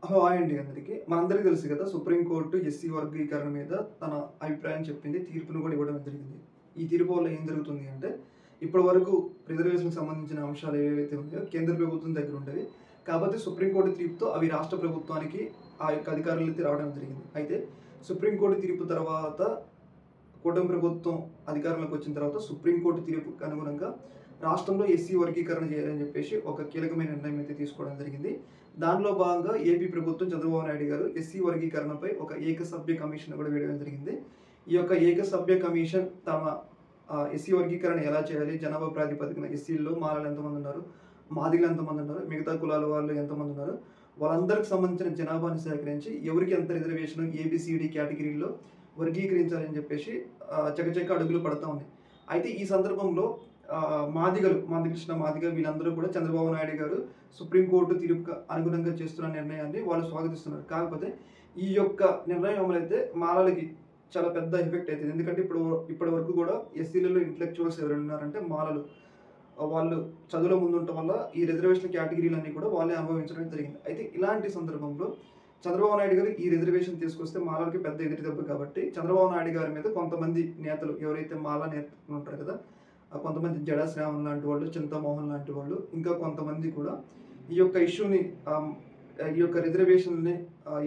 Hi అండి అందరికీ. మనందరికీ తెలుసు కదా! సుప్రీంకోర్టు ఎస్సీ వర్గీకరణ మీద తన అభిప్రాయం చెప్పింది. తీర్పును కూడా ఇవ్వడం జరిగింది. ఈ తీర్పు వల్ల ఏం జరుగుతుంది అంటే, ఇప్పటి వరకు రిజర్వేషన్‌కి సంబంధించిన అంశాలు ఏవైతే ఉన్నాయో కేంద్ర ప్రభుత్వం దగ్గర ఉండేవి. కాకపోతే సుప్రీంకోర్టు తీర్పుతో అవి రాష్ట్ర ప్రభుత్వానికి ఆ యొక్క అధికారాలైతే రావడం జరిగింది. అయితే సుప్రీంకోర్టు తీర్పు తర్వాత కూటమి ప్రభుత్వం అధికారంలోకి వచ్చిన తర్వాత సుప్రీంకోర్టు తీర్పుకు అనుగుణంగా రాష్ట్రంలో ఎస్సీ వర్గీకరణ చేయాలని చెప్పేసి ఒక కీలకమైన నిర్ణయం అయితే తీసుకోవడం జరిగింది. దానిలో భాగంగా ఏపీ ప్రభుత్వం చంద్రబాబు నాయుడు గారు ఎస్సీ వర్గీకరణపై ఒక ఏకసభ్య కమిషన్ కూడా వేయడం జరిగింది. ఈ యొక్క ఏకసభ్య కమిషన్ తమ ఎస్సీ వర్గీకరణ ఎలా చేయాలి, జనాభా ప్రాతిపదికన ఎస్సీల్లో మాలలు ఎంతమంది ఉన్నారు, మాదిగలు ఎంతమంది ఉన్నారు, మిగతా కులాల వాళ్ళు ఎంతమంది ఉన్నారు, వాళ్ళందరికి సంబంధించిన జనాభాని సేకరించి ఎవరికి ఎంత రిజర్వేషన్ ఏబిసిడి కేటగిరీలో వర్గీకరించాలని చెప్పేసి చకచక అడుగులు పడతా ఉన్నాయి. అయితే ఈ సందర్భంలో మాదిగలు, మందకృష్ణ మాదిగ వీళ్ళందరూ కూడా చంద్రబాబు నాయుడు గారు సుప్రీంకోర్టు తీర్పుకు అనుగుణంగా చేస్తున్న నిర్ణయాన్ని వాళ్ళు స్వాగతిస్తున్నారు. కాకపోతే ఈ యొక్క నిర్ణయం అమలైతే మాలలకి చాలా పెద్ద ఎఫెక్ట్ అవుతుంది. ఎందుకంటే ఇప్పటి వరకు కూడా ఎస్సీలలో ఇంటలెక్చువల్స్ ఎవరైనా ఉన్నారంటే మాలలు. వాళ్ళు చదువులో ముందుండటం వల్ల ఈ రిజర్వేషన్ కేటగిరీలన్నీ కూడా వాళ్ళే అనుభవించడం జరిగింది. అయితే ఇలాంటి సందర్భంలో చంద్రబాబు నాయుడు గారు ఈ రిజర్వేషన్ తీసుకొస్తే మాలలకి పెద్ద ఎదురు దెబ్బ కాబట్టి చంద్రబాబు నాయుడు గారి మీద కొంతమంది నేతలు ఎవరైతే మాల నేతలు ఉంటారు కదా, కొంతమంది జడా శ్రావణ్ లాంటి వాళ్ళు, చింతామోహన్ లాంటి వాళ్ళు, ఇంకా కొంతమంది కూడా ఈ యొక్క ఇష్యూని ఈ యొక్క రిజర్వేషన్ని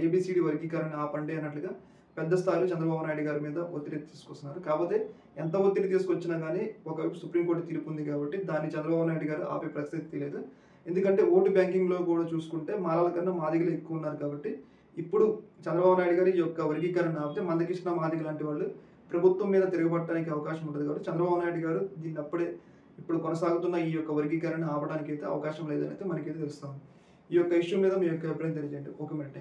ఏబిసిడి వర్గీకరణ ఆపండి అన్నట్లుగా పెద్ద స్థాయిలో చంద్రబాబు నాయుడు గారి మీద ఒత్తిడి తీసుకొస్తున్నారు. కాకపోతే ఎంత ఒత్తిడి తీసుకొచ్చినా కానీ ఒకవైపు సుప్రీంకోర్టు తీర్పు ఉంది కాబట్టి దాన్ని చంద్రబాబు నాయుడు గారు ఆపే ప్రసక్తి లేదు. ఎందుకంటే ఓటు బ్యాంకింగ్లో కూడా చూసుకుంటే మాలల కన్నా మాదిగలు ఎక్కువ ఉన్నారు కాబట్టి ఇప్పుడు చంద్రబాబు నాయుడు గారు ఈ యొక్క వర్గీకరణ ఆపితే మందకృష్ణ మాదిగ లాంటి వాళ్ళు ప్రభుత్వం మీద తిరగబడటానికి అవకాశం ఉంటుంది కాబట్టి చంద్రబాబు నాయుడు గారు దీన్ని అప్పుడే ఇప్పుడు కొనసాగుతున్న ఈ యొక్క వర్గీకరణ ఆపడానికి అయితే అవకాశం లేదని అయితే మనకైతే తెలుస్తాం. ఈ యొక్క ఇష్యూ మీద మీ యొక్క అభిప్రాయం తెలియజేయండి. ఒక మినిట్.